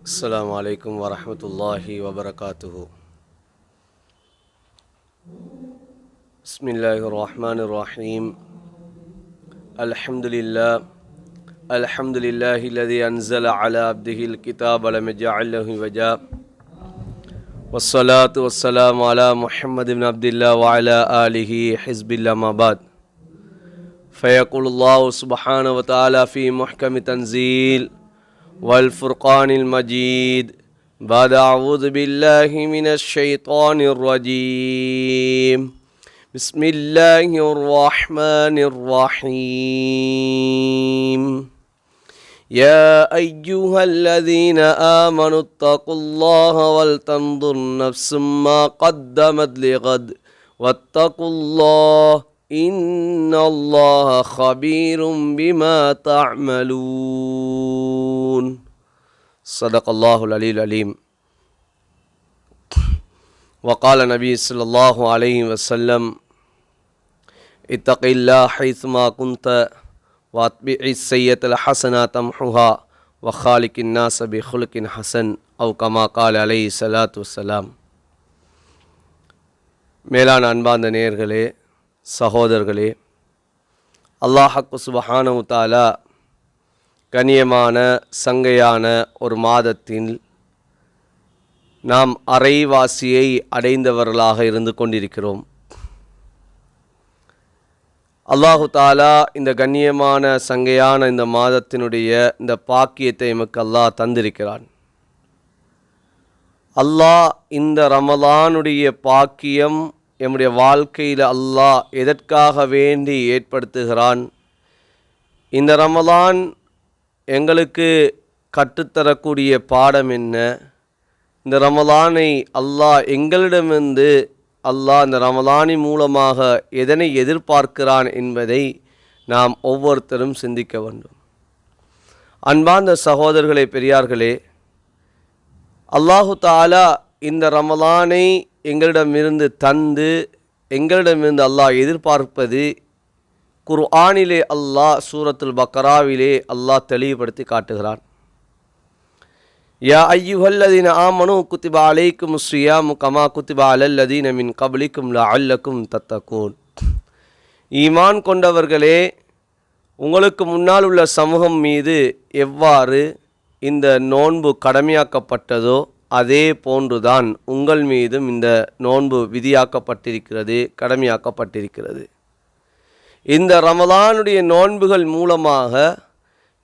السلام عليكم ورحمة الله وبركاته. بسم الله الرحمن الرحيم. الحمد لله الذي أنزل على عبده الكتاب ولم يجعل له عوجا، والصلاة والسلام على محمد بن عبد الله وعلى آله حزب الله، ما بعد. فيقول الله سبحانه وتعالى في محكم تنزيل والفرقان المجيد بعد أعوذ بالله من الشيطان الرجيم. بسم الله الرحمن الرحيم. يا أيها الذين آمنوا اتقوا الله ولتنظر نفس ما قدمت لغد واتقوا الله إن الله خبير بما تعملون. صدق الله العلي العليم. وقال النبي صلى الله عليه وسلم: اتق الله حيثما كنت واتبع السيئة الحسنة تمحها وخالق الناس بخلق حسن أو كما قال عليه الصلاة والسلام. மேலான அன்பார்ந்த நேயர்களே, சகோதரர்களே, அல்லாஹ் சுப்ஹானஹு தஆலா கண்ணியமான சங்கையான ஒரு மாதத்தில் நாம் அரைவாசியை அடைந்தவர்களாக இருந்து கொண்டிருக்கிறோம். அல்லாஹு தஆலா இந்த கண்ணியமான சங்கையான இந்த மாதத்தினுடைய இந்த பாக்கியத்தை எமக்கு அல்லாஹ் தந்திருக்கிறான். அல்லாஹ் இந்த ரமலானுடைய பாக்கியம் எம்முடைய வாழ்க்கையில் அல்லாஹ் எதற்காக வேண்டி ஏற்படுத்துகிறான்? இந்த ரமலான் எங்களுக்கு கற்றுத்தரக்கூடிய பாடம் என்ன? இந்த ரமலானை அல்லாஹ் எங்களிடமிருந்து அல்லாஹ் இந்த ரமலானின் மூலமாக எதனை எதிர்பார்க்கிறான் என்பதை நாம் ஒவ்வொருத்தரும் சிந்திக்க வேண்டும். அன்பார்ந்த சகோதரர்களே, பெரியார்களே, அல்லாஹு தஆலா இந்த ரமலானை எங்களிடமிருந்து தந்து எங்களிடமிருந்து அல்லாஹ் எதிர்பார்ப்பது குர்ஆனிலே அல்லாஹ் சூரத்துல் பக்ராவிலே அல்லாஹ் தெளிவுபடுத்தி காட்டுகிறான். யா அய்யுஹல்லதீன ஆமனூ குத்திப அலைக்குமுஸ் ஸியாமு கமா குத்திப அலல்லதீன மின் கப்லிக்கும் லஅல்லக்கும் தத்தகூன். ஈமான் கொண்டவர்களே, உங்களுக்கு முன்னால் உள்ள சமூகம் மீது எவ்வாறு இந்த நோன்பு கடமையாக்கப்பட்டதோ அதே போன்றுதான் உங்கள் மீதும் இந்த நோன்பு விதியாக்கப்பட்டிருக்கிறது, கடமையாக்கப்பட்டிருக்கிறது. இந்த ரமலானுடைய நோன்புகள் மூலமாக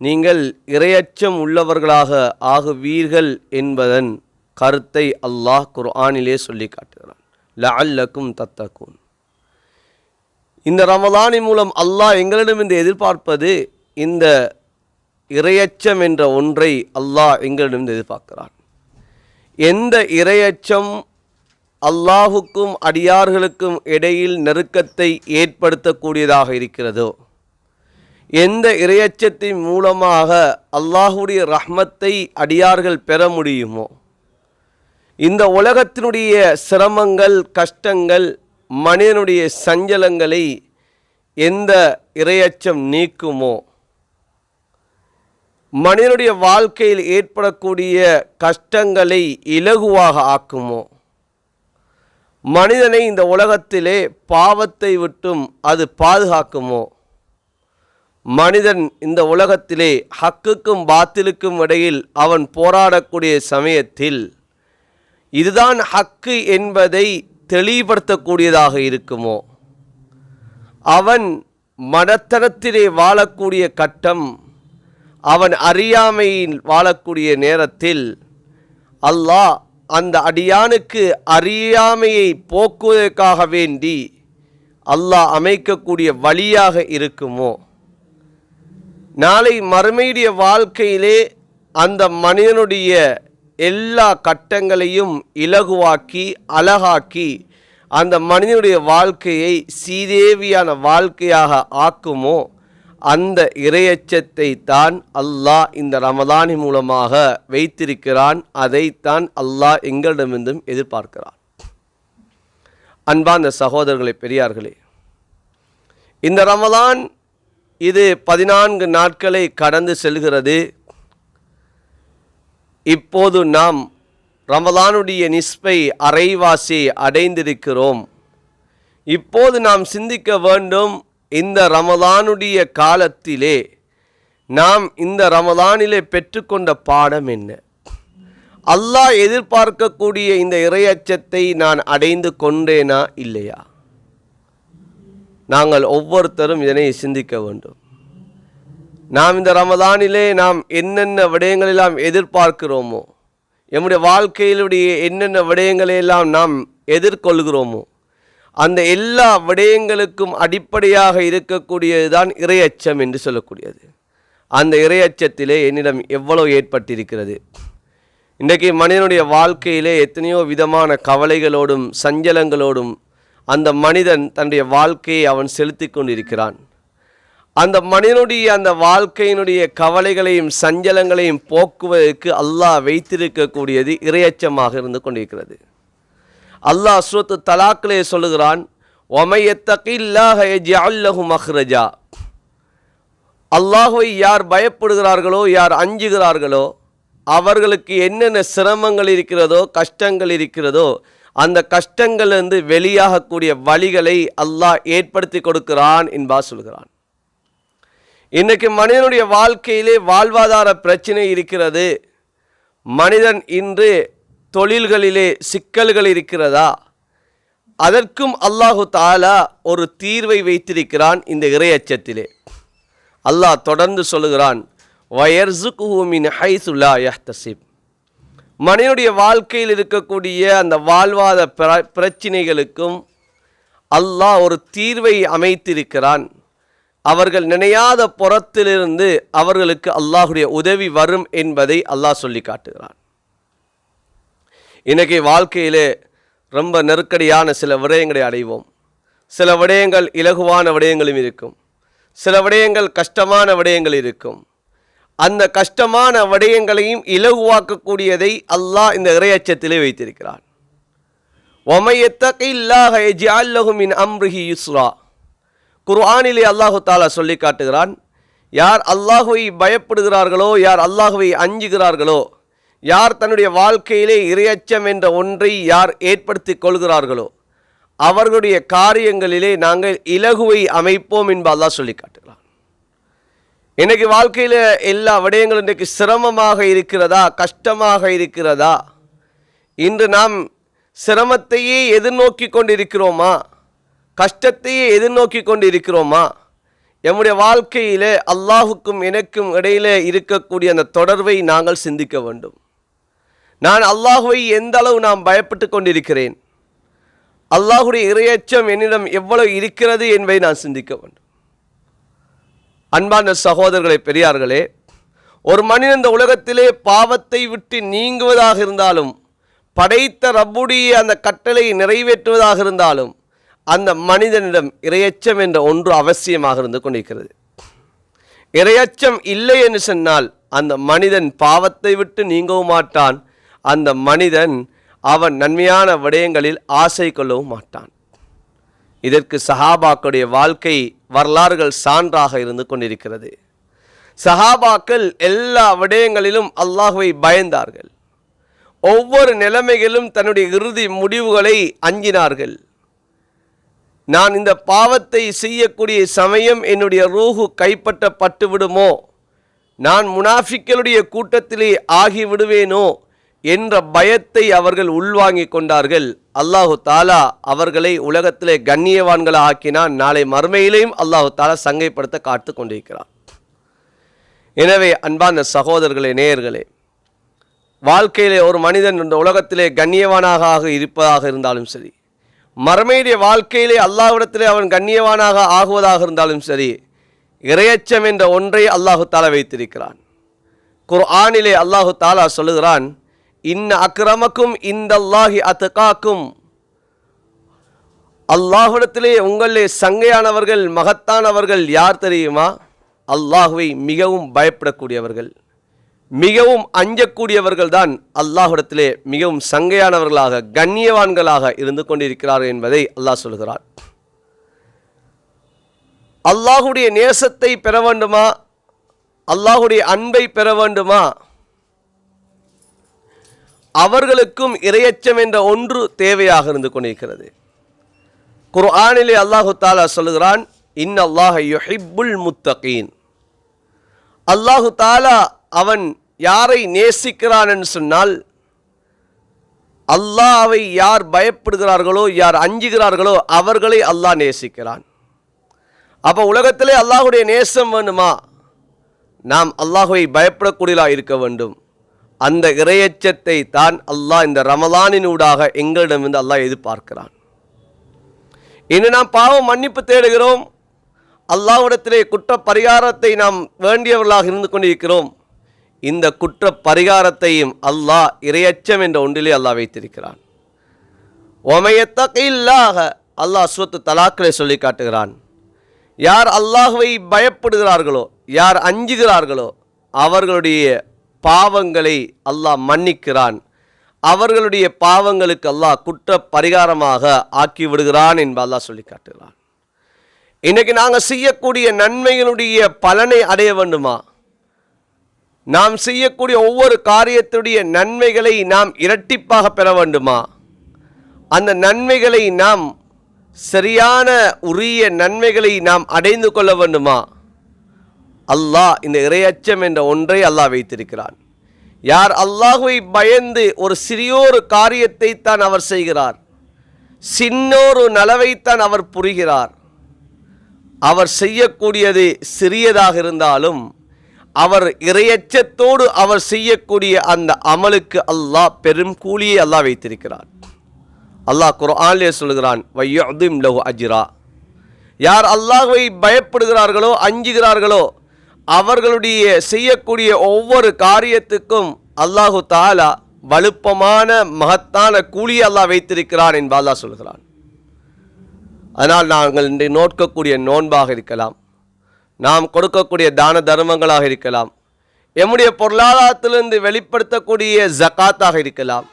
நீங்கள் இறையச்சம் உள்ளவர்களாக ஆகுவீர்கள் என்பதன் கருத்தை அல்லாஹ் குர்ஆனிலே சொல்லி காட்டுகிறான். லஅல்லக்கும் தத்தகூன். இந்த ரமலானின் மூலம் அல்லாஹ் எங்களிடமிருந்து எதிர்பார்ப்பது இந்த இறையச்சம் என்ற ஒன்றை அல்லாஹ் எங்களிடமிருந்து எதிர்பார்க்கிறான். எந்த இறையச்சம் அல்லாஹுக்கும் அடியார்களுக்கும் இடையில் நெருக்கத்தை ஏற்படுத்தக்கூடியதாக இருக்கிறதோ, எந்த இறையச்சத்தின் மூலமாக அல்லாஹுடைய ரஹ்மத்தை அடியார்கள் பெற முடியுமோ, இந்த உலகத்தினுடைய சிரமங்கள், கஷ்டங்கள், மனிதனுடைய சஞ்சலங்களை எந்த இறையச்சம் நீக்குமோ, மனிதனுடைய வாழ்க்கையில் ஏற்படக்கூடிய கஷ்டங்களை இலகுவாக ஆக்குமோ, மனிதனை இந்த உலகத்திலே பாவத்தை விட்டும் அது பாதுகாக்குமோ, மனிதன் இந்த உலகத்திலே ஹக்குக்கும் பாத்திலுக்கும் இடையில் அவன் போராடக்கூடிய சமயத்தில் இதுதான் ஹக்கு என்பதை தெளிவுபடுத்தக்கூடியதாக இருக்குமோ, அவன் மடத்தனத்திலே வாழக்கூடிய கட்டம், அவன் அறியாமையில் வாழக்கூடிய நேரத்தில் அல்லாஹ் அந்த அடியானுக்கு அறியாமையை போக்குவதற்காக வேண்டி அல்லாஹ் அமைக்கக்கூடிய வழியாக இருக்குமோ, நாளை மறுமையுடைய வாழ்க்கையிலே அந்த மனிதனுடைய எல்லா கட்டங்களையும் இலகுவாக்கி அழகாக்கி அந்த மனிதனுடைய வாழ்க்கையை சீதேவியான வாழ்க்கையாக ஆக்குமோ, அந்த இறையச்சத்தை தான் அல்லாஹ் இந்த ரமலானின் மூலமாக வைத்திருக்கிறான். அதைத்தான் அல்லாஹ் எங்களிடமிருந்தும் எதிர்பார்க்கிறான். அன்பார்ந்த சகோதரர்களே, பெரியார்களே, இந்த ரமலான் இது 14 நாட்களை கடந்து செல்கிறது. இப்போது நாம் ரமலானுடைய நிஸ்பை அரைவாசியை அடைந்திருக்கிறோம். இப்போது நாம் சிந்திக்க வேண்டும், இந்த ரமலானுடைய காலத்திலே நாம் இந்த ரமலானிலே பெற்றுக்கொண்ட பாடம் என்ன? அல்லாஹ் எதிர்பார்க்கக்கூடிய இந்த இறையச்சத்தை நான் அடைந்து கொண்டேனா இல்லையா? நாங்கள் ஒவ்வொருத்தரும் இதனை சிந்திக்க வேண்டும். நாம் இந்த ரமலானிலே நாம் என்னென்ன விடயங்களெல்லாம் எதிர்பார்க்கிறோமோ, நம்முடைய வாழ்க்கையிலுடைய என்னென்ன விடயங்களெல்லாம் நாம் எதிர்கொள்கிறோமோ, அந்த எல்லா விடயங்களுக்கும் அடிப்படையாக இருக்கக்கூடியது தான் இறையச்சம் என்று சொல்லக்கூடியது. அந்த இறையச்சத்திலே என்னிடம் எவ்வளவு ஏற்பட்டிருக்கிறது? இன்றைக்கு மனிதனுடைய வாழ்க்கையிலே எத்தனையோ விதமான கவலைகளோடும் சஞ்சலங்களோடும் அந்த மனிதன் தன்னுடைய வாழ்க்கையை அவன் செலுத்தி கொண்டிருக்கிறான். அந்த மனிதனுடைய அந்த வாழ்க்கையினுடைய கவலைகளையும் சஞ்சலங்களையும் போக்குவதற்கு அல்லாஹ் வைத்திருக்கக்கூடியது இறையச்சமாக இருந்து கொண்டிருக்கிறது. அல்லாஹ் சூரத்து தலாக்கிலே சொல்லுகிறான், ஒமையத்தகில்லாஹ யஜ்அல் லஹு மக்ரஜா. அல்லாஹ்வை யார் பயப்படுகிறார்களோ, யார் அஞ்சுகிறார்களோ, அவர்களுக்கு என்னென்ன சிரமங்கள் இருக்கிறதோ, கஷ்டங்கள் இருக்கிறதோ, அந்த கஷ்டங்களிலிருந்து வெளியாகக்கூடிய வழிகளை அல்லாஹ் ஏற்படுத்தி கொடுக்கிறான் என்பா சொல்கிறான். இன்றைக்கு மனிதனுடைய வாழ்க்கையிலே வாழ்வாதார பிரச்சனை இருக்கிறது. மனிதன் இன்று தொழில்களிலே சிக்கல்கள் இருக்கிறதா? அதற்கும் அல்லாஹு தஆலா ஒரு தீர்வை வைத்திருக்கிறான் இந்த இறையச்சத்திலே. அல்லாஹ் தொடர்ந்து சொல்லுகிறான், வயர்ஸுகுஹு மின் ஹைஸு லா யஹ்தஸிப். மனிதனுடைய வாழ்க்கையில் இருக்கக்கூடிய அந்த வாழ்வாதார பிரச்சினைகளுக்கும் அல்லாஹ் ஒரு தீர்வை அமைத்திருக்கிறான். அவர்கள் நினையாத புறத்திலிருந்து அவர்களுக்கு அல்லாஹுடைய உதவி வரும் என்பதை அல்லாஹ் சொல்லி காட்டுகிறான். இன்றைக்கி வாழ்க்கையிலே ரொம்ப நெருக்கடியான சில விடயங்களை அடைவோம். சில விடயங்கள் இலகுவான விடயங்களும் இருக்கும், சில விடயங்கள் கஷ்டமான விடயங்கள் இருக்கும். அந்த கஷ்டமான விடயங்களையும் இலகுவாக்கக்கூடியதை அல்லாஹ் இந்த இறையச்சத்திலே வைத்திருக்கிறான். ஒமையத்தகில்லாஹ யஜ்அல் லஹு மின் அம்ரிஹி யுஸ்ரா. குர்ஆனிலே அல்லாஹு தஆலா சொல்லி காட்டுகிறான், யார் அல்லாஹுவை பயப்படுகிறார்களோ, யார் அல்லாஹுவை அஞ்சுகிறார்களோ, யார் தன்னுடைய வாழ்க்கையிலே இறையச்சம் என்ற ஒன்றை யார் ஏற்படுத்தி கொள்கிறார்களோ, அவர்களுடைய காரியங்களிலே நாங்கள் இலகுவை அமைப்போம் என்ப அல்லாஹ் சொல்லி காட்டுகிறான். இன்றைக்கு வாழ்க்கையில் எல்லா விடயங்களும் இன்றைக்கு சிரமமாக இருக்கிறதா, கஷ்டமாக இருக்கிறதா? இன்று நாம் சிரமத்தையே எதிர்நோக்கி கொண்டிருக்கிறோமா, கஷ்டத்தையே எதிர்நோக்கி கொண்டு இருக்கிறோமா? நம்முடைய வாழ்க்கையில் அல்லாஹுக்கும் எனக்கும் இடையிலே இருக்கக்கூடிய அந்த தொடர்பை நாங்கள் சிந்திக்க வேண்டும். நான் அல்லாஹுவை எந்த அளவு நாம் பயப்பட்டு கொண்டிருக்கிறேன், அல்லாஹுடைய இறையச்சம் என்னிடம் எவ்வளவு இருக்கிறது என்பதை நான் சிந்திக்க வேண்டும். அன்பான சகோதரர்களே, பெரியார்களே, ஒரு மனிதன் இந்த உலகத்திலே பாவத்தை விட்டு நீங்குவதாக இருந்தாலும், படைத்த ரப்புடைய அந்த கட்டளை நிறைவேற்றுவதாக இருந்தாலும், அந்த மனிதனிடம் இறையச்சம் என்ற ஒன்று அவசியமாக இருந்து கொண்டிருக்கிறது. இறையச்சம் இல்லை என்று சொன்னால் அந்த மனிதன் பாவத்தை விட்டு நீங்கவும் மாட்டான். அந்த மனிதன் அவன் நன்மையான விடயங்களில் ஆசை கொள்ளவும் மாட்டான். இதற்கு சஹாபாக்களுடைய வாழ்க்கை வரலாறுகள் சான்றாக இருந்து கொண்டிருக்கிறது. சஹாபாக்கள் எல்லா விடயங்களிலும் அல்லாஹுவை பயந்தார்கள். ஒவ்வொரு நிலைமைகளிலும் தன்னுடைய இறுதி முடிவுகளை அஞ்சினார்கள். நான் இந்த பாவத்தை செய்யக்கூடிய சமயம் என்னுடைய ரூஹு கைப்பற்றப்பட்டு விடுமோ, நான் முனாஃபிக்களுடைய கூட்டத்திலே ஆகிவிடுவேனோ என்ற பயத்தை அவர்கள் உள்வாங்கி கொண்டார்கள். அல்லாஹு தாலா அவர்களை உலகத்திலே கண்ணியவான்களை ஆக்கினான். நாளை மறுமையிலேயும் அல்லாஹு தாலா சங்கைப்படுத்த காத்து கொண்டிருக்கிறார். எனவே அன்பான சகோதரர்களே, நேயர்களே, வாழ்க்கையிலே ஒரு மனிதன் இந்த உலகத்திலே கண்ணியவானாக இருப்பதாக இருந்தாலும் சரி, மறுமையுடைய வாழ்க்கையிலே அல்லாஹ்விடத்திலே அவன் கண்ணியவானாக ஆகுவதாக இருந்தாலும் சரி, இறையச்சம் என்ற ஒன்றை அல்லாஹு தாலா வைத்திருக்கிறான். குர்ஆனிலே அல்லாஹு தாலா சொல்லுகிறான், இன்ன அக்ரமக்கும் இந்தல்லாஹி அத்காக்கும். அல்லாஹ்விடத்திலே உங்களிலே சங்கையானவர்கள், மகத்தானவர்கள் யார் தெரியுமா? அல்லாஹுவை மிகவும் பயப்படக்கூடியவர்கள், மிகவும் அஞ்சக்கூடியவர்கள் தான் அல்லாஹ்விடத்திலே மிகவும் சங்கையானவர்களாக, கண்ணியவான்களாக இருந்து கொண்டிருக்கிறார்கள் என்பதை அல்லாஹ் சொல்கிறார். அல்லாஹுடைய நேசத்தை பெற வேண்டுமா, அல்லாஹுடைய அன்பை பெற வேண்டுமா? அவர்களுக்கும் இரையச்சம் என்ற ஒன்று தேவையாக இருந்து கொண்டிருக்கிறது. குர்ஆனிலே அல்லாஹு தாலா சொல்லுகிறான், இன்னல்லாஹ யுஹிப்புல் முத்தகீன். அல்லாஹு தாலா அவன் யாரை நேசிக்கிறான் என்று சொன்னால், அல்லாஹ்வை யார் பயப்படுகிறார்களோ, யார் அஞ்சுகிறார்களோ அவர்களை அல்லாஹ் நேசிக்கிறான். அப்போ உலகத்திலே அல்லாஹுடைய நேசம் வேண்டுமா, நாம் அல்லாஹுவை பயப்படக்கூடியதாக இருக்க வேண்டும். அந்த இறையச்சத்தை தான் அல்லாஹ் இந்த ரமலானினூடாக எங்களிடமிருந்து அல்லாஹ் எதிர்பார்க்கிறான். இன்னும் நாம் பாவம் மன்னிப்பு தேடுகிறோம், அல்லாஹ்விடத்திலே குற்ற பரிகாரத்தை நாம் வேண்டியவர்களாக இருந்து கொண்டிருக்கிறோம். இந்த குற்ற பரிகாரத்தையும் அல்லாஹ் இறையச்சம் என்ற ஒன்றிலே அல்லாஹ் வைத்திருக்கிறான். ஒமையத்தகையில்லாக அல்லாஹ் சூரத்து தலாக்கிலே சொல்லி காட்டுகிறான், யார் அல்லாஹ்வை பயப்படுகிறார்களோ, யார் அஞ்சுகிறார்களோ அவர்களுடைய பாவங்களை அல்லாஹ் மன்னிக்கிறான், அவர்களுடைய பாவங்களுக்கு அல்லாஹ் குற்ற பரிகாரமாக ஆக்கி விடுகிறான் என்று அல்லாஹ் சொல்லி காட்டுகிறான். இன்றைக்கு நாங்கள் செய்யக்கூடிய நன்மைகளுடைய பலனை அடைய வேண்டுமா, நாம் செய்யக்கூடிய ஒவ்வொரு காரியத்துடைய நன்மைகளை நாம் இரட்டிப்பாக பெற வேண்டுமா, அந்த நன்மைகளை நாம் சரியான உரிய நன்மைகளை நாம் அடைந்து கொள்ள வேண்டுமா, அல்லாஹ் இந்த இறையச்சம் என்ற ஒன்றை அல்லாஹ் வைத்திருக்கிறான். யார் அல்லாஹுவை பயந்து ஒரு சிறியோரு காரியத்தை தான் அவர் செய்கிறார், சின்னொரு நலவைத்தான் அவர் புரிகிறார், அவர் செய்யக்கூடியது சிறியதாக இருந்தாலும் அவர் இறையச்சத்தோடு அவர் செய்யக்கூடிய அந்த அமலுக்கு அல்லாஹ் பெரும் கூலியை அல்லாஹ் வைத்திருக்கிறார். அல்லாஹ் குர்ஆனிலே சொல்கிறான், வய்யுஅதிம் லஹு அஜ்ரா. யார் அல்லாஹ்வை பயப்படுகிறார்களோ, அஞ்சுகிறார்களோ அவர்களுடைய செய்யக்கூடிய ஒவ்வொரு காரியத்துக்கும் அல்லாஹு தஆலா வலுப்பமான மகத்தான கூலியை அல்லாஹ் வைத்திருக்கிறான் என்று அல்லாஹ் சொல்கிறான். அதனால் நாங்கள் இன்று நோக்கக்கூடிய நோன்பாக இருக்கலாம், நாம் கொடுக்கக்கூடிய தான தர்மங்களாக இருக்கலாம், எம்முடைய பொருளாதாரத்திலிருந்து வெளிப்படுத்தக்கூடிய ஜகாத்தாக இருக்கலாம்,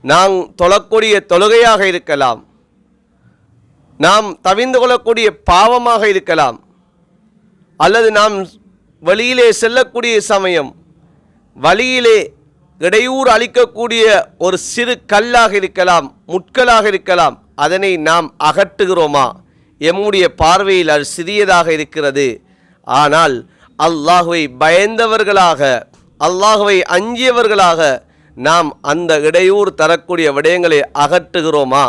நாம் தொழக்கூடிய தொழுகையாக இருக்கலாம், நாம் தவிந்து கொள்ளக்கூடிய பாவமாக இருக்கலாம், அல்லது நாம் வழியிலே செல்லக்கூடிய சமயம் வழியிலே இடையூறு அளிக்கக்கூடிய ஒரு சிறு கல்லாக இருக்கலாம், முட்களாக இருக்கலாம், அதனை நாம் அகற்றுகிறோமா? எம்முடைய பார்வையில் அது சிறியதாக இருக்கிறது. ஆனால் அல்லாஹுவை பயந்தவர்களாக, அல்லாஹுவை அஞ்சியவர்களாக நாம் அந்த இடையூறு தரக்கூடிய விடயங்களை அகற்றுகிறோமா?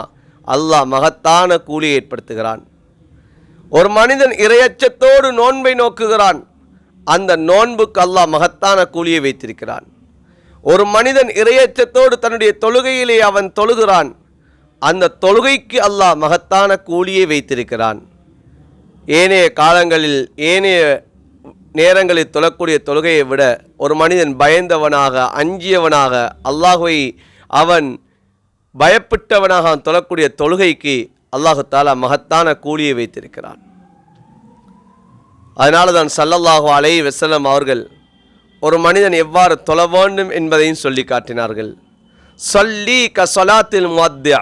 அல்லாஹ் மகத்தான கூலியை ஏற்படுத்துகிறான். ஒரு மனிதன் இறையச்சத்தோடு நோன்பை நோக்குகிறான், அந்த நோன்புக்கு அல்லாஹ் மகத்தான கூலியை வைத்திருக்கிறான். ஒரு மனிதன் இறையச்சத்தோடு தன்னுடைய தொழுகையிலே அவன் தொழுகிறான், அந்த தொழுகைக்கு அல்லாஹ் மகத்தான கூலியை வைத்திருக்கிறான். ஏனைய காலங்களில் ஏனைய நேரங்களில் தொழக்கூடிய தொழுகையை விட ஒரு மனிதன் பயந்தவனாக அஞ்சியவனாக அல்லாஹுவை அவன் பயப்பட்டவனாக அவன் தொழக்கூடிய தொழுகைக்கு அல்லாஹு தாலா மகத்தான கூலியை வைத்திருக்கிறான். அதனால தான் ஸல்லல்லாஹு அலைஹி வஸல்லம் அவர்கள் ஒரு மனிதன் எவ்வாறு தொழ வேண்டும் என்பதையும் சொல்லி காட்டினார்கள். ஸல்லி க ஸலாத்தில் முஅத்திஅ,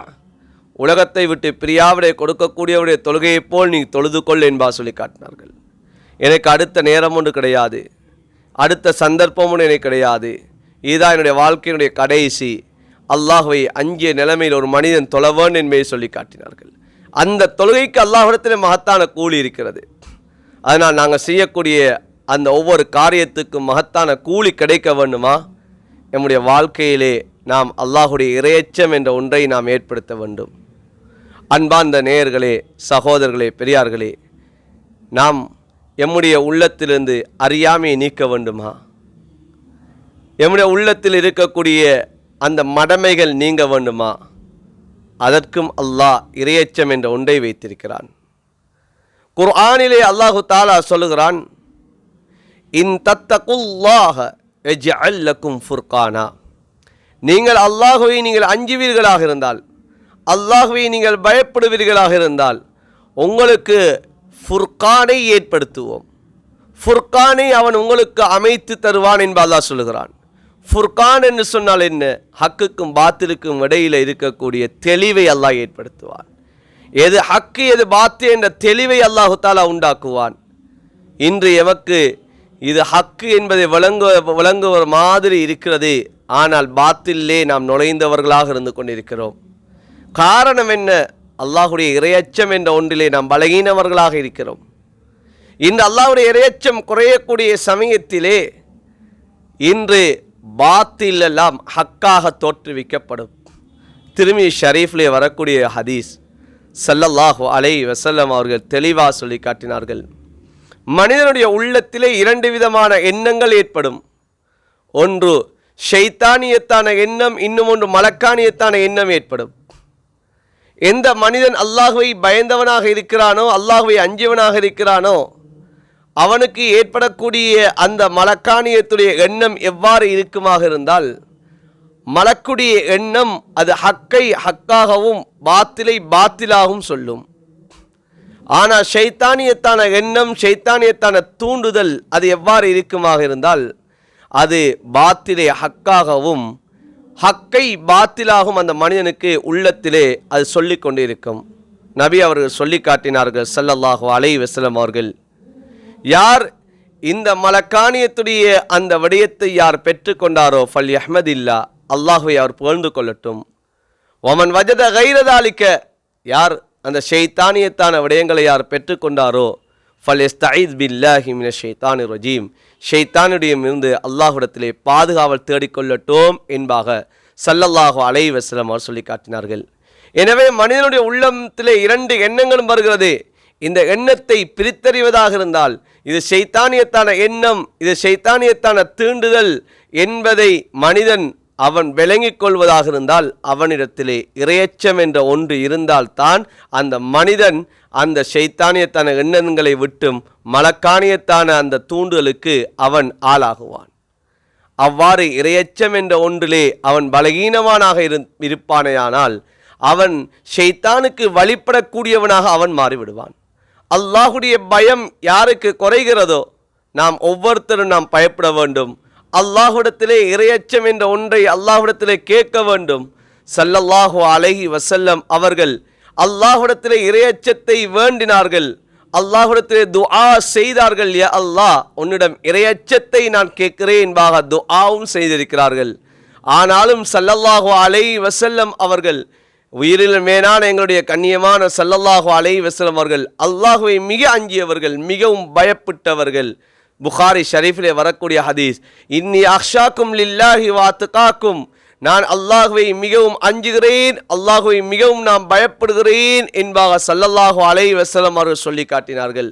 உலகத்தை விட்டு பிரியாவிடை கொடுக்கக்கூடியவருடைய தொழுகையைப் போல் நீ தொழுது கொள் என்பார் சொல்லி காட்டினார்கள். எனக்கு அடுத்த நேரம் ஒன்று கிடையாது, அடுத்த சந்தர்ப்பம் ஒன்று எனக்கு கிடையாது, இதுதான் என்னுடைய வாழ்க்கையினுடைய கடைசி. அல்லாஹுவை அஞ்சிய நிலைமையில் ஒரு மனிதன் தொழ வேண்டும் என்பதை சொல்லி காட்டினார்கள். அந்த தொழுகைக்கு அல்லாஹ்விடத்தில் மகத்தான கூலி இருக்கிறது. அதனால் நாங்கள் செய்யக்கூடிய அந்த ஒவ்வொரு காரியத்துக்கும் மகத்தான கூலி கிடைக்க வேண்டுமா? நம்முடைய வாழ்க்கையிலே நாம் அல்லாஹுடைய இறையச்சம் என்ற ஒன்றை நாம் ஏற்படுத்த வேண்டும். அன்பார்ந்த நேயர்களே, சகோதரர்களே, பெரியார்களே, நாம் எம்முடைய உள்ளத்திலிருந்து அறியாமையை நீக்க வேண்டுமா? எம்முடைய உள்ளத்தில் இருக்கக்கூடிய அந்த மடமைகள் நீங்க வேண்டுமா? அதற்கும் அல்லாஹ் இறையச்சம் என்ற ஒன்றை வைத்திருக்கிறான். குர்ஆனிலே அல்லாஹு தாலா சொல்லுகிறான், இன் தத்தகுல்லாஹ யஜ்அல் லக்கும் ஃபுர்கானா. நீங்கள் அல்லாஹுவை நீங்கள் அஞ்சுவீர்களாக இருந்தால், அல்லாஹுவை நீங்கள் பயப்படுவீர்களாக இருந்தால் உங்களுக்கு ஃபுர்கானை ஏற்படுத்துவோம். ஃபுர்கானை அவன் உங்களுக்கு அமைத்து தருவான் என்று அல்லாஹ் சொல்லுகிறான். ஃபுர்கான் என்று சொன்னால் என்ன? ஹக்குக்கும் பாத்திலுக்கும் இடையில் இருக்கக்கூடிய தெளிவை அல்லாஹ் ஏற்படுத்துவான். எது ஹக்கு எது பாத்து என்ற தெளிவை அல்லாஹு தாலா உண்டாக்குவான். இன்று எமக்கு இது ஹக்கு என்பதை விளங்குவர் மாதிரி இருக்கிறது. ஆனால் பாத்திலே நாம் நுழைந்தவர்களாக இருந்து கொண்டிருக்கிறோம். காரணம் என்ன? அல்லாஹுடைய இறையச்சம் என்ற ஒன்றிலே நாம் பலகீனவர்களாக இருக்கிறோம். இந்த அல்லாஹுடைய இறையச்சம் குறையக்கூடிய சமயத்திலே இன்று பாத்தில் எல்லாம் ஹக்காக தோற்றுவிக்கப்படும். திருமி ஷரீஃபிலே வரக்கூடிய ஹதீஸ் ஸல்லல்லாஹு அலைஹி வஸல்லம் அவர்கள் தெளிவாக சொல்லி காட்டினார்கள். மனிதனுடைய உள்ளத்திலே 2 விதமான எண்ணங்கள் ஏற்படும். ஒன்று ஷைத்தானியத்தான எண்ணம், இன்னும் ஒன்று மலக்கானியத்தான எண்ணம் ஏற்படும். எந்த மனிதன் அல்லாஹுவை பயந்தவனாக இருக்கிறானோ, அல்லாஹுவை அஞ்சியவனாக இருக்கிறானோ, அவனுக்கு ஏற்படக்கூடிய அந்த மலக்கானியத்துடைய எண்ணம் எவ்வாறு இருக்குமாக இருந்தால், மலக்குடைய எண்ணம் அது ஹக்கை ஹக்காகவும் பாத்திலை பாத்திலாகவும் சொல்லும். ஆனால் ஷைத்தானியத்தான எண்ணம், ஷைத்தானியத்தான தூண்டுதல் அது எவ்வாறு இருக்குமாக இருந்தால், அது பாத்திலை ஹக்காகவும் ஹக்கை பாத்திலாகவும் அந்த மனிதனுக்கு உள்ளத்திலே அது சொல்லி கொண்டிருக்கும். நபி அவர்கள் சொல்லி காட்டினார்கள் ஸல்லல்லாஹு அலைஹி வஸல்லம் அவர்கள், யார் இந்த மலக்கானியத்துடைய அந்த விடயத்தை யார் பெற்றுக்கொண்டாரோ ஃபல் யஹ்மதில்லா, அல்லாஹுவை அவர் புகழ்ந்து கொள்ளட்டும். ஒமன் வஜத கைரதாலிக்க, யார் அந்த ஷைத்தானியத்தான விடயங்களை யார் பெற்றுக்கொண்டாரோ ஃபல் எஸ்தஈத் பில்லாஹி மினஷ் ஷைத்தானிர் ரஜீம், ஷைத்தானிடமிருந்து அல்லாஹ்விடத்திலே பாதுகாவல் தேடிக்கொள்ளட்டும் என்பாக ஸல்லல்லாஹு அலைஹி வஸல்லம் அவர் சொல்லி காட்டினார்கள். எனவே மனிதனுடைய உள்ளத்திலே 2 எண்ணங்களும் வருகிறது. இந்த எண்ணத்தை பிரித்தறிவதாக இருந்தால் இது ஷைத்தானியத்தான எண்ணம், இது ஷைத்தானியத்தான தீண்டுதல் என்பதை மனிதன் அவன் விளங்கிக் கொள்வதாக இருந்தால், அவனிடத்திலே இறையச்சம் என்ற ஒன்று இருந்தால்தான் அந்த மனிதன் அந்த ஷைத்தானியத்தான எண்ணங்களை விட்டும் மலக்கானியத்தான அந்த தூண்டுதலுக்கு அவன் ஆளாகுவான். அவ்வாறு இறையச்சம் என்ற ஒன்றிலே அவன் பலகீனமானாக இருப்பானேயானால் அவன் ஷைத்தானுக்கு வழிபடக்கூடியவனாக அவன் மாறிவிடுவான். அல்லாஹுடைய பயம் யாருக்கு குறைகிறதோ, நாம் ஒவ்வொருத்தரும் நாம் பயப்பட வேண்டும். அல்லாஹ்விடத்திலே இறையச்சம் என்ற ஒன்றை அல்லாஹ்விடத்திலே கேட்க வேண்டும். ஸல்லல்லாஹு அலைஹி வஸல்லம் அவர்கள் அல்லாஹ்விடத்திலே இறையச்சத்தை வேண்டினார்கள், அல்லாஹ்விடத்திலே துஆ செய்தார்கள். யா அல்லாஹ், உன்னிடம் இறையச்சத்தை நான் கேட்கிறேன் என்பதாக துஆவும் செய்திருக்கிறார்கள். ஆனாலும் ஸல்லல்லாஹு அலைஹி வஸல்லம் அவர்கள், உயிரில் மேலான எங்களுடைய கண்ணியமான ஸல்லல்லாஹு அலைஹி வஸல்லம் அவர்கள் அல்லாஹுவை மிக அஞ்சியவர்கள், மிகவும் பயப்பட்டவர்கள். புகாரி ஷரீஃபிலே வரக்கூடிய ஹதீஸ், இன்னி அக்ஷாக்கும் லில்லாஹி வ அத்காக்கும், நான் அல்லாஹுவை மிகவும் அஞ்சுகிறேன், அல்லாஹுவை மிகவும் நான் பயப்படுகிறேன் என்பதாக ஸல்லல்லாஹு அலைஹி வஸல்லம் அவர்கள் சொல்லி காட்டினார்கள்.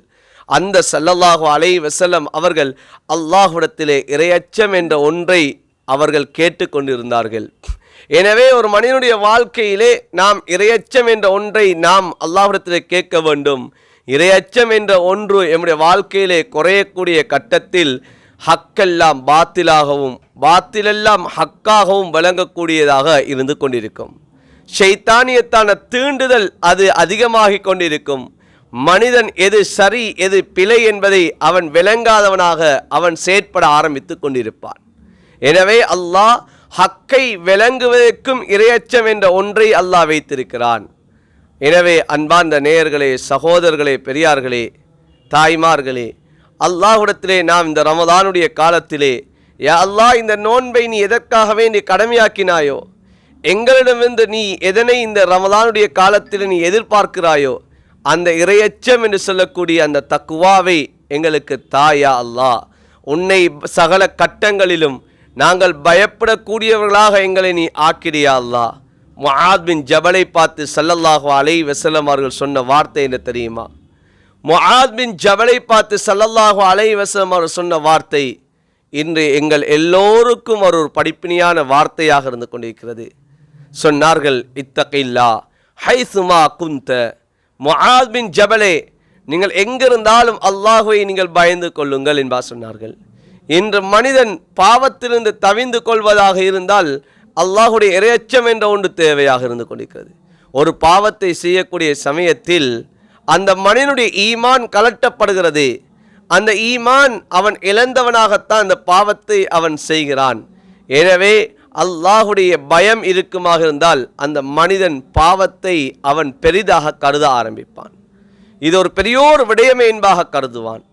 அந்த ஸல்லல்லாஹு அலைஹி வஸல்லம் அவர்கள் அல்லாஹ்விடத்திலே இறையச்சம் என்ற ஒன்றை அவர்கள் கேட்டுக்கொண்டிருந்தார்கள். எனவே ஒரு மனிதனுடைய வாழ்க்கையிலே நாம் இறையச்சம் என்ற ஒன்றை நாம் அல்லாஹ்விடத்திலே கேட்க வேண்டும். இறையச்சம் என்ற ஒன்று நம்முடைய வாழ்க்கையிலே குறையக்கூடிய கட்டத்தில் ஹக்கெல்லாம் பாத்திலாகவும் பாத்திலெல்லாம் ஹக்காகவும் வழங்கக்கூடியதாக இருந்து கொண்டிருக்கும். ஷைத்தானியத்தான தீண்டுதல் அது அதிகமாகிக் கொண்டிருக்கும். மனிதன் எது சரி எது பிழை என்பதை அவன் விளங்காதவனாக அவன் செயற்பட ஆரம்பித்து கொண்டிருப்பான். எனவே அல்லாஹ் ஹக்கை விளங்குவதற்கும் இறையச்சம் என்ற ஒன்றை அல்லாஹ் வைத்திருக்கிறான். எனவே அன்பார்ந்த நேயர்களே, சகோதரர்களே, பெரியார்களே, தாய்மார்களே, அல்லாஹ்விடத்திலே நாம் இந்த ரமதானுடைய காலத்திலே, யா அல்லாஹ், இந்த நோன்பை நீ எதற்காகவே நீ கடமையாக்கினாயோ, எங்களிடமிருந்து நீ எதனை இந்த ரமதானுடைய காலத்தில் நீ எதிர்பார்க்கிறாயோ, அந்த இறையச்சம் என்று சொல்லக்கூடிய அந்த தக்குவாவை எங்களுக்கு தாயா அல்லாஹ். உன்னை சகல கட்டங்களிலும் நாங்கள் பயப்படக்கூடியவர்களாக எங்களை நீ ஆக்கிறியா அல்லாஹ். முஆத் பின் ஜபலை பார்த்து ஸல்லல்லாஹு அலைஹி வஸல்லம் அவர்கள் சொன்ன வார்த்தை என்ன தெரியுமா? முஆத் பின் ஜபலை பார்த்து ஸல்லல்லாஹு அலைஹி வஸல்லம் அவர்கள் சொன்ன வார்த்தை இன்று எங்கள் எல்லோருக்கும் ஒரு படிப்பினியான வார்த்தையாக இருந்து கொண்டிருக்கிறது. சொன்னார்கள், இத்தகில்லா ஹைசுமா குந்த. முஆத் பின் ஜபலே, நீங்கள் எங்கிருந்தாலும் அல்லாஹுவை நீங்கள் பயந்து கொள்ளுங்கள் என்பா சொன்னார்கள். இன்று மனிதன் பாவத்திலிருந்து தவிந்து கொள்வதாக இருந்தால் அல்லாஹுடைய இறையச்சம் என்ற ஒன்று தேவையாக இருந்து கொண்டிருக்கிறது. ஒரு பாவத்தை செய்யக்கூடிய சமயத்தில் அந்த மனிதனுடைய ஈமான் கலட்டப்படுகிறது. அந்த ஈமான் அவன் இழந்தவனாகத்தான் அந்த பாவத்தை அவன் செய்கிறான். எனவே அல்லாஹுடைய பயம் இருக்குமாக இருந்தால் அந்த மனிதன் பாவத்தை அவன் பெரிதாக கருத ஆரம்பிப்பான். இது ஒரு பெரியோர் விடயமே என்பதாக கருதுவான்.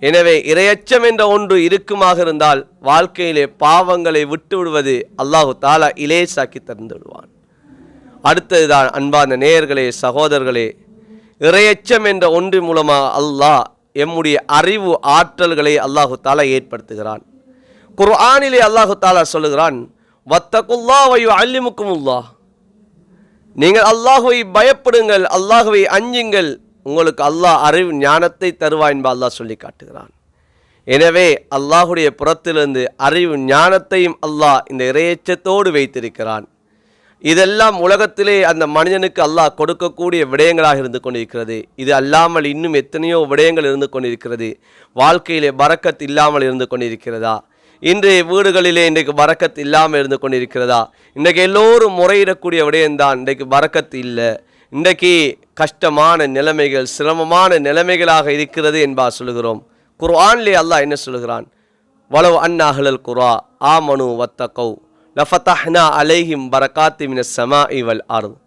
எனவே இரையச்சம் என்ற ஒன்று இருக்குமாக இருந்தால் வாழ்க்கையிலே பாவங்களை விட்டு விடுவது அல்லாஹு தாலா இலேசாக்கி தந்து விடுவான். அடுத்ததுதான் அன்பான நேயர்களே, சகோதரர்களே, இரையச்சம் என்ற ஒன்று மூலமாக அல்லாஹ் எம்முடைய அறிவு ஆற்றல்களை அல்லாஹு தாலா ஏற்படுத்துகிறான். குர்ஆனிலே அல்லாஹு தாலா சொல்லுகிறான், வத்தகுல்லாஹ் வ யுஅல்லிமுக்குமுல்லாஹ், நீங்கள் அல்லாஹுவை பயப்படுங்கள், அல்லாஹுவை அஞ்சுங்கள், உங்களுக்கு அல்லாஹ் அறிவு ஞானத்தை தருவாய் என்ப அல்லாஹ் சொல்லி காட்டுகிறான். எனவே அல்லாஹுடைய புறத்திலிருந்து அறிவு ஞானத்தையும் அல்லாஹ் இந்த இறையச்சத்தோடு வைத்திருக்கிறான். இதெல்லாம் உலகத்திலே அந்த மனிதனுக்கு அல்லாஹ் கொடுக்கக்கூடிய விடயங்களாக இருந்து கொண்டிருக்கிறது. இது அல்லாமல் இன்னும் எத்தனையோ விடயங்கள் இருந்து கொண்டிருக்கிறது. வாழ்க்கையிலே பரக்கத் இல்லாமல் இருந்து கொண்டிருக்கிறதா? இன்றைய வீடுகளிலே இன்றைக்கு பரக்கத் இல்லாமல் இருந்து கொண்டிருக்கிறதா? இன்றைக்கு எல்லோரும் முறையிடக்கூடிய விடயம்தான், இன்றைக்கு பரக்கத் இல்லை, இன்றைக்கு கஷ்டமான நிலைமைகள், சிரமமான நிலைமைகளாக இருக்கிறது என்பா சொல்லுகிறோம். குர்ஆனிலே அல்லாஹ் என்ன சொல்லுகிறான்? வலவ் அன்ன அஹ்லல் குரா ஆமனு வத்தகவ் லஃபதஹ்னா அலைஹிம் பரகாத்தி மினஸ் ஸமாஇ வல் அர்த்.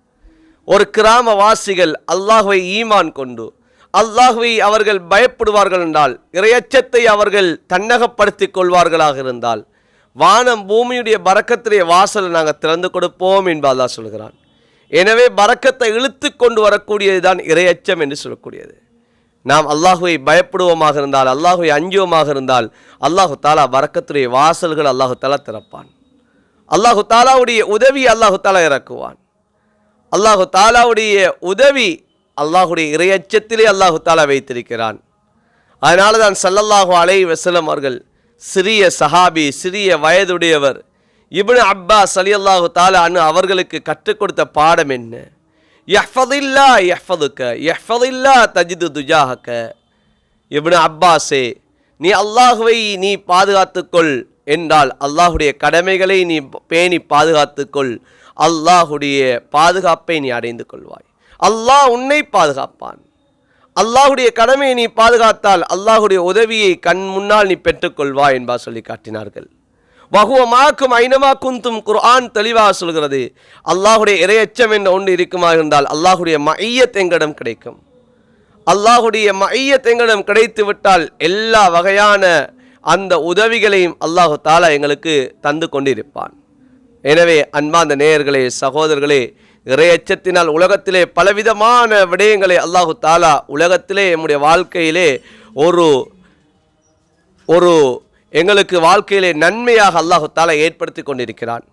ஒரு கிராமவாசிகள் அல்லாஹ்வை ஈமான் கொண்டு அல்லாஹ்வை அவர்கள் பயப்படுவார்கள் என்றால், இறையச்சத்தை அவர்கள் தன்னகப்படுத்திக் கொள்வார்களாக இருந்தால், வானம் பூமியுடைய பரக்கத்திலே வாசலை நாங்கள் திறந்து கொடுப்போம் என்று அல்லாஹ் சொல்கிறான். எனவே பரக்கத்தை இழுத்து கொண்டு வரக்கூடியது தான் இறையச்சம் என்று சொல்லக்கூடியது. நாம் அல்லாஹுவை பயப்படுவோமாக இருந்தால், அல்லாஹுவை அஞ்சுவோமாக இருந்தால், அல்லாஹு தாலா பரக்கத்துடைய வாசல்கள் அல்லாஹு தாலா திறப்பான். அல்லாஹு தாலாவுடைய உதவி அல்லாஹு தாலா இறக்குவான். அல்லாஹு தாலாவுடைய உதவி அல்லாஹுடைய இறையச்சத்திலே அல்லாஹு தாலா வைத்திருக்கிறான். அதனால தான் ஸல்லல்லாஹு அலைஹி வஸல்லம் அவர்கள் சிறிய சஹாபி, சிறிய வயதுடையவர் இப்னு அப்பாஸ் ரலியல்லாஹு தஆலா அன்ஹு அவர்களுக்கு கற்றுக் கொடுத்த பாடம் என்ன? யஹ்ஃபதில்லா யஹ்ஃபதுக யஹ்ஃபதில்லா தஜிது துஜாஹக. இப்னு அப்பாஸே, நீ அல்லாஹ்வை நீ பாதுகாத்துக்கொள் என்றால் அல்லாஹுடைய கடமைகளை நீ பேணி பாதுகாத்துக்கொள், அல்லாஹுடைய பாதுகாப்பை நீ அடைந்து கொள்வாய். அல்லாஹ் உன்னை பாதுகாப்பான். அல்லாஹுடைய கடமையை நீ பாதுகாத்தால் அல்லாஹுடைய உதவியை கண் முன்னால் நீ பெற்றுக்கொள்வாய் என்பா சொல்லி காட்டினார்கள். வஹுவ மாக்கும் ஐனமா குந்தும். குர்ஆன் தெளிவாக சொல்கிறது, அல்லாஹுடைய இறையச்சம் என்ற ஒன்று இருக்குமா இருந்தால் அல்லாஹுடைய மய்யத் எங்களிடம் கிடைக்கும். அல்லாஹுடைய மய்யத் எங்களிடம் கிடைத்து விட்டால் எல்லா வகையான அந்த உதவிகளையும் அல்லாஹு தாலா எங்களுக்கு தந்து கொண்டிருப்பான். எனவே அன்பார்ந்த நேயர்களே, சகோதரர்களே, இறையச்சத்தினால் உலகத்திலே பலவிதமான விடயங்களை அல்லாஹு தாலா உலகத்திலே நம்முடைய வாழ்க்கையிலே ஒரு எங்களுக்கு வாழ்க்கையிலே நன்மையாக அல்லாஹு தாலா ஏற்படுத்தி கொண்டிருக்கிறான்.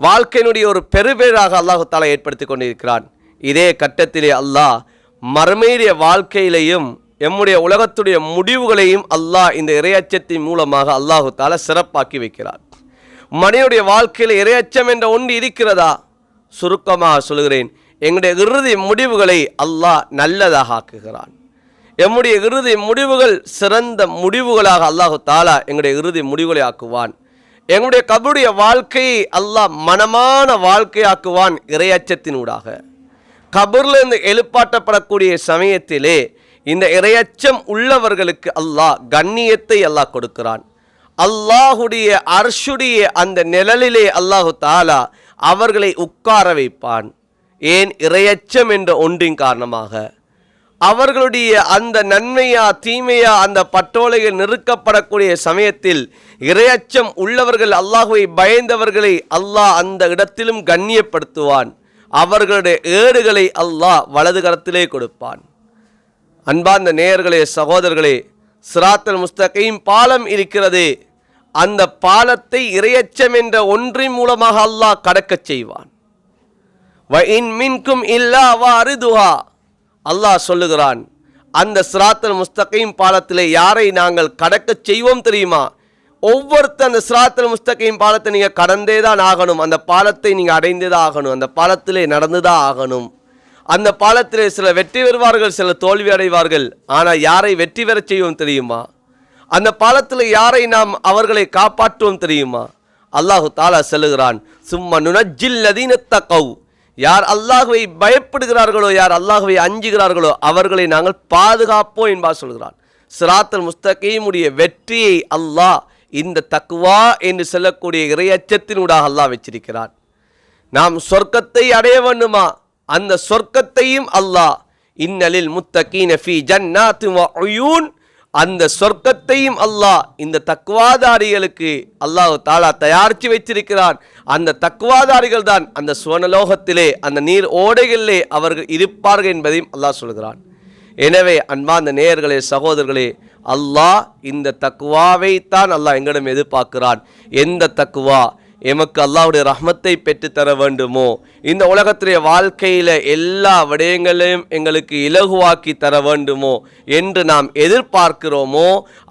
வாழ்க்கையினுடைய ஒரு பெருபேராக அல்லாஹு தாலா ஏற்படுத்தி கொண்டிருக்கிறான். இதே கட்டத்திலே அல்லாஹ் மறுமையுடைய வாழ்க்கையிலையும் எம்முடைய உலகத்துடைய முடிவுகளையும் அல்லாஹ் இந்த இறையச்சத்தின் மூலமாக அல்லாஹு தாலா சிறப்பாக்கி வைக்கிறார். மனிதனுடைய வாழ்க்கையில் இறையச்சம் என்ற ஒன்று இருக்கிறதா? சுருக்கமாக சொல்கிறேன், எங்களுடைய இறுதி முடிவுகளை அல்லாஹ் நல்லதாக ஆக்குகிறான். எம்முடைய இறுதி முடிவுகள் சிறந்த முடிவுகளாக அல்லாஹு தாலா எங்களுடைய இறுதி முடிவுகளை ஆக்குவான். எங்களுடைய கபருடைய வாழ்க்கையை அல்லாஹ் மனமான வாழ்க்கையாக்குவான் இறையச்சத்தினூடாக. கபரிலிருந்து எழுப்பாட்டப்படக்கூடிய சமயத்திலே இந்த இறையச்சம் உள்ளவர்களுக்கு அல்லாஹ் கண்ணியத்தை அல்லாஹ் கொடுக்கிறான். அல்லாஹுடைய அர்ஷுடைய அந்த நிழலிலே அல்லாஹு தாலா அவர்களை உட்கார வைப்பான். ஏன்? இறையச்சம் என்ற ஒன்றின் காரணமாக. அவர்களுடைய அந்த நன்மையா தீமையா அந்த பட்டோலைகள் நிறுக்கப்படக்கூடிய சமயத்தில் இறையச்சம் உள்ளவர்கள், அல்லாஹுவை பயந்தவர்களை அல்லாஹ் அந்த இடத்திலும் கண்ணியப்படுத்துவான். அவர்களுடைய ஏடுகளை அல்லாஹ் வலது கரத்திலே கொடுப்பான். அன்பார்ந்த நேயர்களே, சகோதரர்களே, சிராத்தல் முஸ்தகீம் பாலம் இருக்கிறது. அந்த பாலத்தை இறையச்சம் என்ற ஒன்றின் மூலமாக அல்லாஹ் கடக்கச் செய்வான். வ இன் மின்கும் இல்லா வாரிதுஹா. அல்லாஹ் சொல்லுகிறான், அந்த சிராத்தல் முஸ்தகீம் பாலத்திலே யாரை நாங்கள் கடக்கச் செய்வோம் தெரியுமா? ஒவ்வொருத்தர் அந்த சிராத்தல் முஸ்தகீம் பாலத்தை நீங்கள் கடந்தே தான் ஆகணும். அந்த பாலத்தை நீங்கள் அடைந்தே தான் ஆகணும். அந்த பாலத்திலே நடந்து தான் ஆகணும். அந்த பாலத்திலே சில வெற்றி பெறுவார்கள், சில தோல்வி அடைவார்கள். ஆனால் யாரை வெற்றி பெறச் செய்வோம் தெரியுமா? அந்த பாலத்தில் யாரை நாம் அவர்களை காப்பாற்றுவோம் தெரியுமா? அல்லாஹு தாலா சொல்லுகிறான், சும்மா நுனஜ்ஜில்லதீன தகவ். யார் அல்லாஹுவை பயப்படுகிறார்களோ, யார் அல்லாஹுவை அஞ்சுகிறார்களோ அவர்களை நாங்கள் பாதுகாப்போம் என்பா சொல்கிறான். சிராத்தல் முஸ்தகீமுடைய வெற்றியை அல்லாஹ் இந்த தக்வா என்று சொல்லக்கூடிய இறையச்சத்தினூடாக அல்லாஹ் வச்சிருக்கிறான். நாம் சொர்க்கத்தை அடைய வேண்டுமா? அந்த சொர்க்கத்தையும் அல்லாஹ் இன்னலில் முத்தகீன ஃபீ ஜன்னாத்தின் வ உயூன், அந்த சொர்க்கத்தையும் அல்லாஹ் இந்த தக்வாதாரிகளுக்கு அல்லாஹ் தாலா தயாரித்து வைத்திருக்கிறான். அந்த தக்வாதாரிகள் தான் அந்த சுவனலோகத்திலே அந்த நீர் ஓடைகளிலே அவர்கள் இருப்பார்கள் என்பதையும் அல்லாஹ் சொல்கிறான். எனவே அன்பார்ந்த நேயர்களே, சகோதரர்களே, அல்லாஹ் இந்த தக்வாவை தான் அல்லாஹ் எங்களிடம் எதிர்பார்க்கிறான். எந்த தக்வா எமக்கு அல்லாஹ்வுடைய ரஹ்மத்தை பெற்றுத்தர வேண்டுமோ, இந்த உலகத்துடைய வாழ்க்கையில் எல்லா விடயங்களையும் எங்களுக்கு இலகுவாக்கி தர வேண்டுமோ என்று நாம் எதிர்பார்க்கிறோமோ,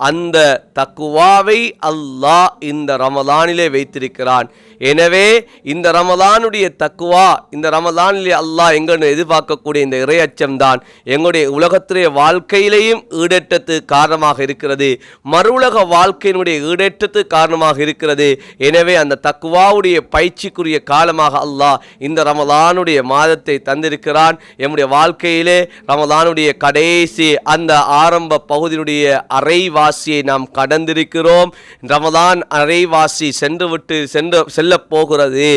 அந்த தக்குவாவை அல்லாஹ் இந்த ரமலானிலே வைத்திருக்கிறான். எனவே இந்த ரமலானுடைய தக்குவா, இந்த ரமலானிலே அல்லாஹ் எங்களுடைய எதிர்பார்க்கக்கூடிய இந்த இறையச்சம்தான் எங்களுடைய உலகத்துடைய வாழ்க்கையிலேயும் ஈடேற்றத்துக்கு காரணமாக இருக்கிறது, மறு உலக வாழ்க்கையினுடைய ஈடேற்றத்துக்கு காரணமாக இருக்கிறது. எனவே அந்த தக்குவாவுடைய பயிற்சிக்குரிய காலமாக அல்லாஹ் இந்த ரமலானுடைய மாதத்தை தந்திருக்கிறான். எம்முடைய வாழ்க்கையிலே ரமலானுடைய கடைசி அந்த ஆரம்ப பகுதியுடைய அரைவாசியை நாம் கடந்திருக்கிறோம். ரமலான் அரைவாசி செல்ல போகிறது.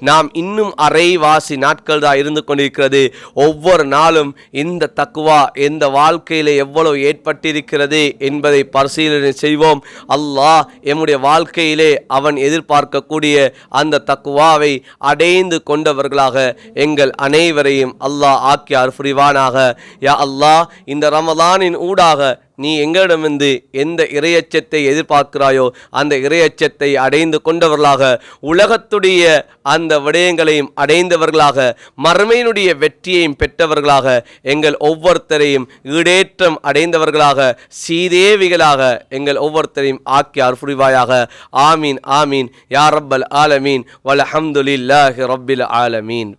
நாம் இன்னும் அரைவாசி நாட்கள் தான் இருந்து கொண்டிருக்கிறது. ஒவ்வொரு நாளும் இந்த தக்குவா எந்த வாழ்க்கையிலே எவ்வளவு ஏற்பட்டிருக்கிறது என்பதை பரிசீலனை செய்வோம். அல்லாஹ் எம்முடைய வாழ்க்கையிலே அவன் எதிர்பார்க்கக்கூடிய அந்த தக்குவாவை அடைந்து கொண்டவர்களாக எங்கள் அனைவரையும் அல்லாஹ் ஆக்கி அருள்புரிவானாக. யா அல்லாஹ், இந்த ரமலானின் ஊடாக நீ எங்களிடமிருந்து எந்த இறையச்சத்தை எதிர்பார்க்கிறாயோ அந்த இறையச்சத்தை அடைந்து கொண்டவர்களாக, உலகத்துடைய அந்த விடயங்களையும் அடைந்தவர்களாக, மறுமையினுடைய வெற்றியையும் பெற்றவர்களாக, எங்கள் ஒவ்வொருத்தரையும் ஈடேற்றம் அடைந்தவர்களாக, சீதேவிகளாக எங்கள் ஒவ்வொருத்தரையும் ஆக்கி அருள்புரிவாயாக. ஆமீன் ஆமீன் யா ரப்பல் ஆலமீன் வல்ஹம்துலில்லாஹி ரப்பில் ஆலமீன்.